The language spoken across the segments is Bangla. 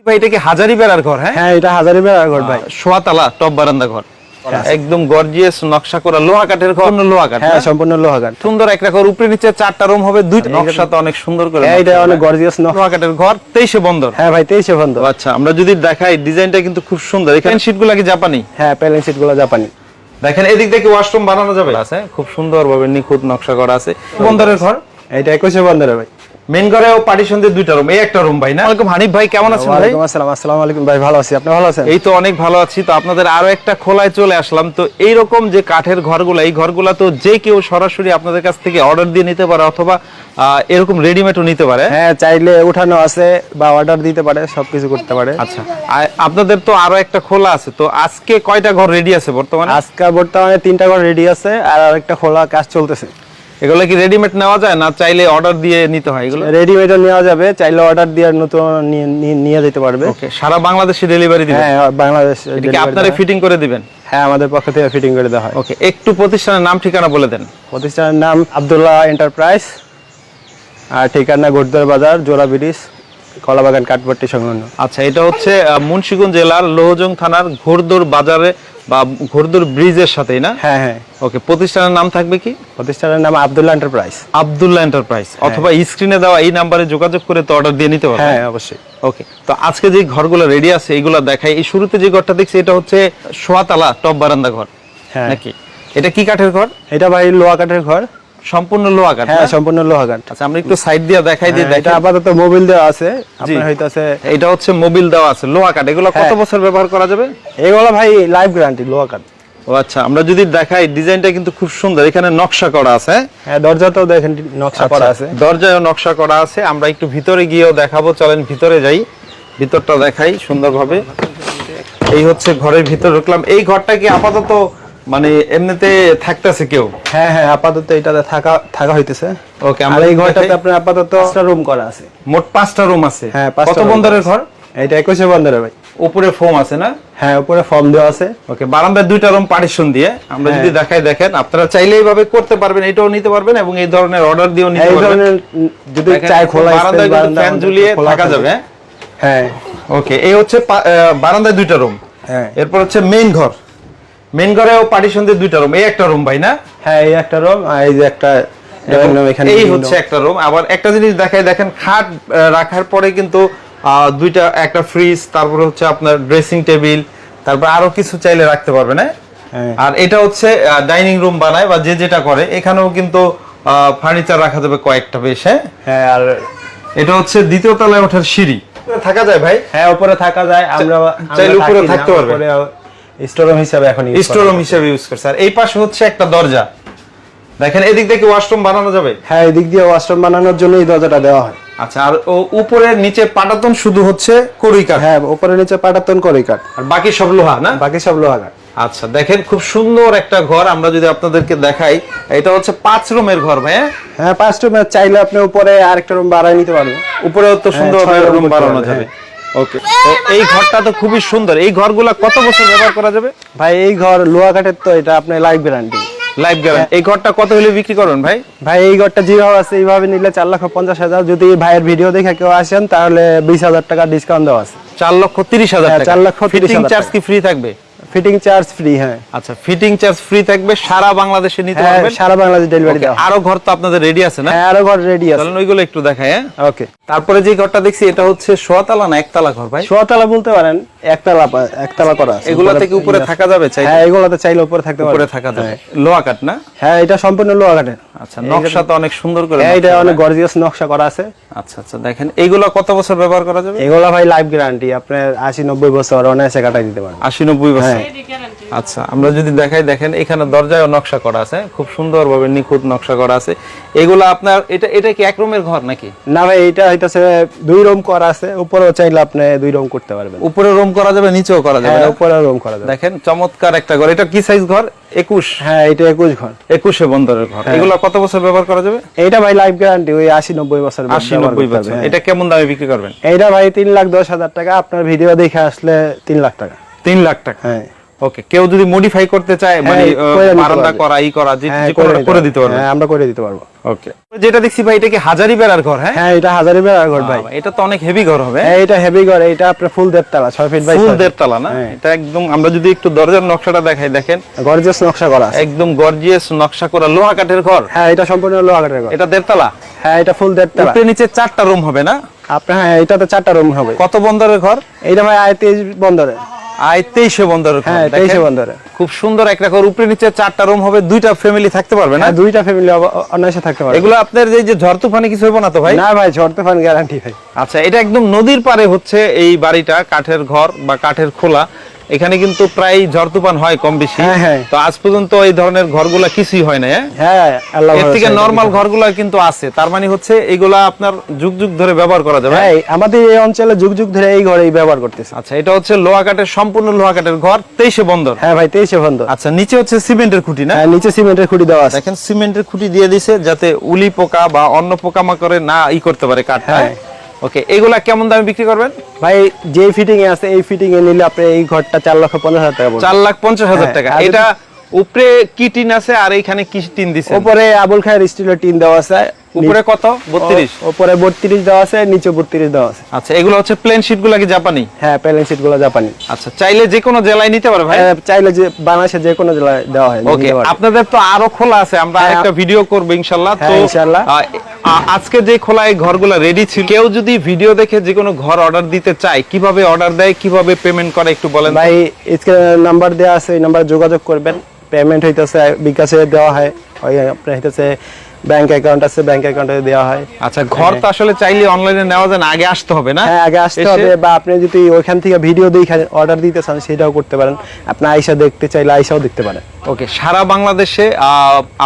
ভাই এটা কি হাজারি বেড়ার ঘর? হ্যাঁ হ্যাঁ, এটা হাজারি বেড়ার ঘর ভাই। সোয়াতলা টপ বারান্দা ঘর, একদম গর্জিয়াস নকশা করা লোহা কাঠের ঘর। লোহা কাঠ? হ্যাঁ, সম্পূর্ণ লোহা কাঠ। সুন্দর একটা ঘর, উপরে নিচে 4টা রুম হবে, দুইটা নকশা তো অনেক সুন্দর করে। হ্যাঁ, এটা অনেক গর্জিয়াস লোহা কাঠের ঘর, 23 বন্দর। হ্যাঁ ভাই, 23 বন্দর। আচ্ছা, আমরা যদি দেখাই ডিজাইনটা কিন্তু খুব সুন্দর। এখানে শীটগুলো কি জাপানি? হ্যাঁ, প্যানেল শীট গুলো জাপানি। দেখেন এদিক থেকে ওয়াশরুম বানানো যাবে, আছে খুব সুন্দরভাবে নিখুঁত নকশা করা আছে। বন্দরের ঘর, এটা 21 বন্দরে ভাই। মেইন ঘরেও পার্টিশন দিয়ে দুইটা রুম, এই একটা রুম ভাই না? ওয়ালাইকুম হানিফ ভাই, কেমন আছেন ভাই? ওয়ালাইকুম আসসালাম। আসসালামু আলাইকুম ভাই, ভালো আছি, আপনি ভালো আছেন? এই তো অনেক ভালো আছি। তো আপনাদের আরো একটা খোলায় চলে আসলাম। তো এইরকম যে কাঠের ঘরগুলো, এই ঘরগুলো তো যে কেউ সরাসরি আপনাদের কাছ থেকে অর্ডার দিয়ে নিতে পারে, অথবা এরকম রেডিমেডও নিতে পারে। হ্যাঁ, চাইলে উঠানো আছে বা অর্ডার দিতে পারে, সবকিছু করতে পারে। আচ্ছা, আপনাদের তো আরো একটা খোলা আছে, তো আজকে কয়টা ঘর রেডি আছে বর্তমানে? আজকে বর্তমানে 3টা ঘর রেডি আছে, আর আরেকটা খোলা কাজ চলতেছে। এগুলো কি রেডিমেড নেওয়া যায় না চাইলে অর্ডার দিয়ে নিতে হয়? এগুলো রেডিমেডও নেওয়া যাবে, চাইলে অর্ডার দিয়ে নতুন নিয়ে যেতে পারবে। ওকে, সারা বাংলাদেশে ডেলিভারি দিবেন? হ্যাঁ, বাংলাদেশ। এটা কি আপনারা ফিটিং করে দিবেন? হ্যাঁ, আমাদের পক্ষ থেকে ফিটিং করে দেওয়া হয়। ওকে, একটু প্রতিষ্ঠানের নাম ঠিকানা বলে দেন। প্রতিষ্ঠানের নাম আব্দুল্লাহ এন্টারপ্রাইজ, আর ঠিকানা ঘোড়দর বাজার, জোড়া ব্রিজ, কলাবাগান কাঠপট্টি সংলগ্ন। আচ্ছা, এটা হচ্ছে মুন্সিগঞ্জ জেলার লোহজং থানার ঘোড়দর বাজারে বা ঘোড়দর ব্রিজের সাথেই না? হ্যাঁ হ্যাঁ। ওকে, প্রতিষ্ঠানের নাম থাকবে কি? প্রতিষ্ঠানের নাম আব্দুল্লাহ এন্টারপ্রাইজ। আব্দুল্লাহ এন্টারপ্রাইজ, অথবা স্ক্রিনে দেওয়া এই নাম্বারে যোগাযোগ করে তো অর্ডার দিয়ে নিতে পারবেন। হ্যাঁ, অবশ্যই। ওকে, তো আজকে যে ঘরগুলো রেডি আছে এগুলো দেখাই। এই শুরুতে যে ঘরটা দেখছি এটা হচ্ছে সোয়াতলা টপ বারান্দা ঘর, হ্যাঁ নাকি? এটা কি কাঠের ঘর? এটা ভাই লোহা কাঠের ঘর। সম্পূর্ণ লোহা কাঠ? হ্যাঁ, সম্পূর্ণ লোহা কাঠ। আচ্ছা, আমরা একটু সাইড দিয়ে দেখাই দিই। এটা আপাতত মোবিল দেওয়া আছে, আপনার হইতাছে। এটা হচ্ছে মোবিল দেওয়া আছে, লোহা কাঠ। এগুলো কত বছর ব্যবহার করা যাবে? এগুলো ভাই লাইফ গ্যারান্টি লোহা কাঠ। ও আচ্ছা, আমরা যদি দেখাই ডিজাইনটা কিন্তু খুব সুন্দর, এখানে নকশা করা আছে। হ্যাঁ, দরজাটাও দেখেন নকশা করা আছে। দরজায়ও নকশা করা আছে। আমরা একটু ভিতরে গিয়েও দেখাবো, চলেন ভিতরে যাই, ভিতরটা দেখাই সুন্দরভাবে। এই হচ্ছে ঘরের ভিতর ঢুকলাম। এই ঘরটা কি আপাতত মানে এমনিতে থাকতেছে কেউ? হ্যাঁ হ্যাঁ, আপাতত এটাতে থাকা হইতেছে। ওকে, আমরা এই ঘরটাতে আপনার আপাতত 5টা রুম করা আছে। মোট 5টা রুম আছে। হ্যাঁ, কত বন্দরের ঘর? এটা 21 বন্দরে ভাই। উপরে ফোম আছে না? হ্যাঁ, উপরে ফর্ম দেওয়া আছে। ওকে, বারান্দায় 2টা রুম পার্টিশন দিয়ে আমরা যদি দেখাই, দেখেন আপনারা চাইলে এইভাবে করতে পারবেন, এটাও নিতে পারবেন এবং এই ধরনের অর্ডার দিয়েও নিতে পারবেন। এই ধরনের যদি চাই খোলা বারান্দায় ফ্যান ঝুলিয়ে থাকা যাবে। হ্যাঁ। ওকে, এই হচ্ছে বারান্দায় 2টা রুম। হ্যাঁ, এরপর হচ্ছে মেইন ঘর। মেইন ঘরেও পার্টিশন দিয়ে 2টা রুম, এই একটা রুম ভাই না? হ্যাঁ, এই একটা রুম, আর এই যে একটা এখানে এই হচ্ছে একটা রুম। আবার একটা জিনিস দেখাই, দেখেন খাট রাখার পরে কিন্তু দুইটা, একটা ফ্রিজ, তারপর হচ্ছে আপনার ড্রেসিং টেবিল, তারপর আরো কিছু চাইলে রাখতে পারবেন। হ্যাঁ, আর এটা হচ্ছে ডাইনিং রুম বানায় বা যে যেটা করে, এখানেও কিন্তু ফার্নিচার রাখা যাবে কয়েকটা বেশ। হ্যাঁ, আর এটা হচ্ছে দ্বিতীয় তলায় ওঠার সিঁড়ি। থাকা যায় ভাই? হ্যাঁ, উপরে থাকা যায়। আমরা চাইলে উপরে থাকতে পারবে, স্টোররুম হিসেবে এখন স্টোররুম হিসেবে ইউজ করছে। আর এই পাশে হচ্ছে একটা দরজা, দেখেন এদিক থেকে ওয়াশরুম বানানো যাবে। হ্যাঁ, এদিক দিয়ে ওয়াশরুম বানানোর জন্য এই দরজাটা দেওয়া হয়। আচ্ছা, আর উপরে নিচে পাটাতন শুধু হচ্ছে কড়ই কাঠ? হ্যাঁ, উপরে নিচে পাটাতন কড়ই কাঠ, আর বাকি সব লোহা না? বাকি সব লোহা কাঠ। আচ্ছা, দেখেন খুব সুন্দর একটা ঘর। আমরা যদি আপনাদেরকে দেখাই, এটা হচ্ছে 5 রুমের ঘর ভাই। হ্যাঁ, 5 রুম। চাইলে আপনি উপরে আরেকটা রুম বাড়াই নিতে পারবেন। উপরেও তো সুন্দর রুম বাড়ানো যাবে। ওকে, তো এই ঘরটা তো খুবই সুন্দর। এই ঘরগুলা কত বছর ব্যবহার করা যাবে ভাই? এই ঘর লোহা কাঠের, তো এটা আপনার লাইফ গ্যারান্টি। Life guarantee. এই ঘরটা কত হলে বিক্রি করবেন ভাই? ভাই, এই ঘরটা যেভাবে আছে এইভাবে নিলে 4,50,000। যদি ভাইয়ের ভিডিও দেখে কেউ আসেন তাহলে 20,000 টাকা ডিসকাউন্ট দেওয়া আছে। 4,30,000 টাকা? 4,30,000 ফিটিং চার্জ কি ফ্রি থাকবে? Fitting charge free. হ্যাঁ। আচ্ছা, ফিটিং চার্জ ফ্রি থাকবে, সারা বাংলাদেশে নিতে পারবেন? সারা বাংলাদেশে ডেলিভারি দেওয়া। আরো ঘর তো আপনাদের রেডি আছে না? হ্যাঁ, আরো ঘর রেডি আছে। চলেন ওইগুলো একটু দেখাই। ওকে। তারপরে যে ঘরটা দেখছি এটা হচ্ছে সোয়াতলা না একতলা ঘর ভাই? সোয়াতলা বলতে পারেন, একতলা করা আছে। এগুলা থেকে উপরে থাকা যাবে চাইলে? হ্যাঁ, এগুলাতে চাইলে উপরে থাকতে পারবে। উপরে থাকা যাবে। লোহা কাঠ না? হ্যাঁ, এটা সম্পূর্ণ লোহা কাঠের। আচ্ছা, নকশা তো অনেক সুন্দর করে। হ্যাঁ, এটা অনেক গর্জিয়াস নকশা করা আছে। আচ্ছা আচ্ছা, দেখেন এইগুলা কত বছর ব্যবহার করা যাবে? এগুলা ভাই লাইফ গ্যারান্টি, আপনার 80-90 বছর অনায়াসে কাটাই দিতে পারবেন। 80-90 বছর? আচ্ছা, আমরা যদি দেখাই, দেখেন এখানে দরজায়ও নকশা করা আছে, খুব সুন্দরভাবে নিখুঁত নকশা করা আছে। এগুলা আপনার এটা কি এক রুমের ঘর নাকি? না ভাই, এটা হইতাছে 2 রুম করা আছে। উপরেও চাইলে আপনি 2 রুম করতে পারবেন। উপরে রুম করা যাবে, নিচেও করা যাবে? হ্যাঁ, উপরে রুম করা যাবে। দেখেন চমৎকার একটা ঘর। এটা কি সাইজ ঘর? 21? হ্যাঁ, এটা 21 ঘর। 21 বন্দরের ঘর। এগুলা কত বছর ব্যবহার করা যাবে? এটা ভাই লাইফ গ্যারান্টি, ওই 80-90 বছর। 80-90 বছর। এটা কেমন দামে বিক্রি করবেন? এইটা ভাই 3,10,000 টাকা। আপনার ভিডিও দেখে আসলে 3 লাখ টাকা। 3 লাখ টাকা? হ্যাঁ। ওকে, কেউ যদি মডিফাই করতে চায় মানে করে নিতে বারান্দা পারবে। করা করা যে হ্যাঁ, কোনোটা করে দিতে পারবে। হ্যাঁ, আমরা করে দিতে পারবো। ওকে, যেটা দেখছি ভাই এটা কি হাজারি বেড়ার ঘর? হ্যাঁ হ্যাঁ, এটা হাজারি বেড়ার ঘর ভাই। এটা তো অনেক হেভি ঘর হবে। হ্যাঁ, এটা হেভি ঘর, এটা আপনার ফুল 1.5 তলা, 6 ফিট বাই 6 ফুল ফিট। 1.5 তলা না? হ্যাঁ। এটা একদম, আমরা যদি একটু দরজার নকশাটা দেখাই, দেখেন গর্জিয়াস নকশা করা আছে। একদম গর্জিয়াস নকশা করা লোহা কাঠের ঘর। হ্যাঁ, এটা সম্পূর্ণ লোহা কাঠের ঘর। এটা 1.5 তলা। হ্যাঁ, এটা ফুল 1.5 তলা। উপরে নিচে 4টা রুম হবে না? আপনার হ্যাঁ, এটাতে 4টা রুম হবে। কত বন্দরের ঘর? এইটা ভাই আয় 23 বন্দরে। আয় 23 বন্দরের ঘর। হ্যাঁ, 23 বন্দরে। খুব সুন্দর একটা ঘর, উপরে নিচে 4টা রুম হবে, 2টা ফ্যামিলি থাকতে পারবে না? হ্যাঁ, 2টা ফ্যামিলি অনায়াসে থাকতে পারবে। এগুলো আপনার যে ঝড় তুফানে কিছু হবে না তো ভাই? না ভাই, ঝড় তুফান গ্যারান্টি ভাই। আচ্ছা, এটা একদম নদীর পারে হচ্ছে এই বাড়িটা, কাঠের ঘর বা কাঠের খোলা। এখানে কিন্তু প্রায় ঝড় তুফান হয় কম বেশি। হ্যাঁ, হ্যাঁ। তো আজ পর্যন্ত এই ধরনের ঘরগুলা কিছুই হয় না। হ্যাঁ, আল্লাহ এর থেকে ভরসা। নরমাল ঘরগুলা কিন্তু আছে, তার মানে হচ্ছে এগুলা আপনার যুগ যুগ ধরে ব্যবহার করা যাবে। হ্যাঁ, আমাদের এই অঞ্চলে যুগ যুগ ধরে এই ঘরেই ব্যবহার করতেছে। আচ্ছা, এটা হচ্ছে লোহা কাঠের, সম্পূর্ণ লোহা কাঠের ঘর, 23 বন্দর। হ্যাঁ ভাই, 23 বন্দর। আচ্ছা, নিচে হচ্ছে সিমেন্টের খুঁটি না? হ্যাঁ, নিচে সিমেন্টের খুঁটি দেওয়া আছে। দেখেন সিমেন্টের খুঁটি দিয়ে দিছে যাতে উলি পোকা বা অন্য পোকামাকড়ে না করতে পারে কাঠটা। হ্যাঁ। ওকে, এগুলা কেমন দামে বিক্রি করবেন? ভাই, যে ফিটিং এ আছে এই ফিটিং এ নিলে আপনি এই ঘরটা 4,50,000 টাকা পড়বে। 4,50,000 টাকা। হ্যাঁ, আর এটা উপরে কি টিন আছে আর এইখানে কি টিন দিছে? উপরে আবুল খায়ের স্টিলের টিন দেওয়া আছে। উপরে কত? 32? উপরে 32 দেওয়া আছে, নিচে 32 দেওয়া আছে। আচ্ছা, এগুলো হচ্ছে প্লেন শীট গুলা কি জাপানি? হ্যাঁ, প্যালেন সিট গুলো জাপানি। আচ্ছা, চাইলে যে কোনো জেলায় নিতে পারে ভাই? চাইলে যে বাংলাদেশে যে কোনো জেলায় দেওয়া হয়। ওকে, নিতে পারবে। আপনাদের তো আরো খোলা আছে, আমরা হ্যাঁ, আরেকটা ভিডিও করব ইনশাআল্লাহ। হ্যাঁ, তো ইনশাআল্লাহ। আজকে যে খোলা এই ঘরগুলো রেডি ছিল, কেউ যদি ভিডিও দেখে যে কোনো ঘর অর্ডার দিতে চায়, কিভাবে অর্ডার দেয়, কিভাবে পেমেন্ট করে একটু বলেন তো? ভাই, স্ক্রিনে নাম্বার দেওয়া আছে, এই নাম্বারে যোগাযোগ করবেন। পেমেন্ট হইতেছে বিকাশে দেওয়া হয়, ওই আপনার হইতেছে ব্যাংক অ্যাকাউন্ট আছে, ব্যাংক অ্যাকাউন্টে দেওয়া হয়। আচ্ছা, ঘর তো আসলে চাইলে অনলাইনে নেওয়া যায় না, আগে আসতে হবে না? হ্যাঁ, আগে আসতে এসে- হবে, বা আপনি যদি ওইখান থেকে ভিডিও দেখে অর্ডার দিতে চান সেটাও করতে পারেন। আপনি আয়শা দেখতে চাইলে আয়শাও দেখতে পারেন। ওকে, সারা বাংলাদেশে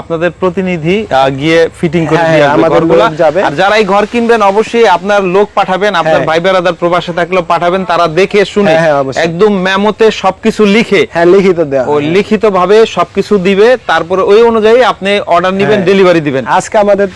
আপনাদের প্রতিনিধি গিয়ে ফিটিং করে হ্যাঁ, দিয়ে আসবে আমাদের ঘরগুলা। লোক যাবে। আর যারা এই ঘর কিনবেন অবশ্যই আপনার লোক পাঠাবেন, আপনার হ্যাঁ। ভাই বেরাদার প্রবাসে থাকলেও পাঠাবেন, তারা দেখে শুনে হ্যাঁ, অবশ্যই। একদম মেমোতে সবকিছু লিখে হ্যাঁ, লিখিত দেওয়া ও হয়। লিখিত ভাবে সবকিছু দিবে, তারপরে ওই অনুযায়ী আপনি অর্ডার নেবেন, হ্যাঁ। ডেলিভারি দিবেন। আজকে আমাদের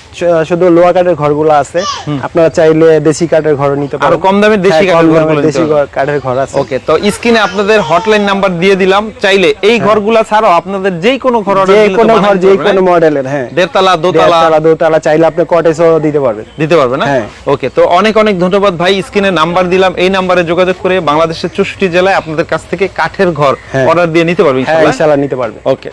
শুধু লোহা কাঠের ঘরগুলো আছে, আপনারা চাইলে দেশি কাঠের ঘর নিতে পারেন। আরো কম দামের দেশি হ্যাঁ, কাঠের কম ঘরগুলো দামের নিতে দেশি পারবেন। কাঠের ঘর আছে। ওকে, তো স্ক্রিনে আপনাদের হটলাইন নাম্বার দিয়ে দিলাম, চাইলে এই ঘরগুলা ছাড়াও আপনাদের যেই কোনো ঘর অর্ডার যে দিলে তো কোনো বানাই ঘর, দিতে যে পারবেন, কোনো হ্যাঁ? মডেলের। হ্যাঁ, দেড়তলা, দোতলা, দেড়তলা, দোতলা চাইলে আপনি কটেজও দিতে পারবেন। দিতে পারবে না? হ্যাঁ। ওকে, তো অনেক অনেক ধন্যবাদ ভাই। স্ক্রিনে নাম্বার দিলাম, এই নাম্বারে যোগাযোগ করে বাংলাদেশের 64 জেলায় আপনাদের কাছ থেকে কাঠের ঘর হ্যাঁ। অর্ডার দিয়ে নিতে পারবে হ্যাঁ, ইনশাআল্লাহ। ইনশাআল্লাহ নিতে পারবে। ওকে।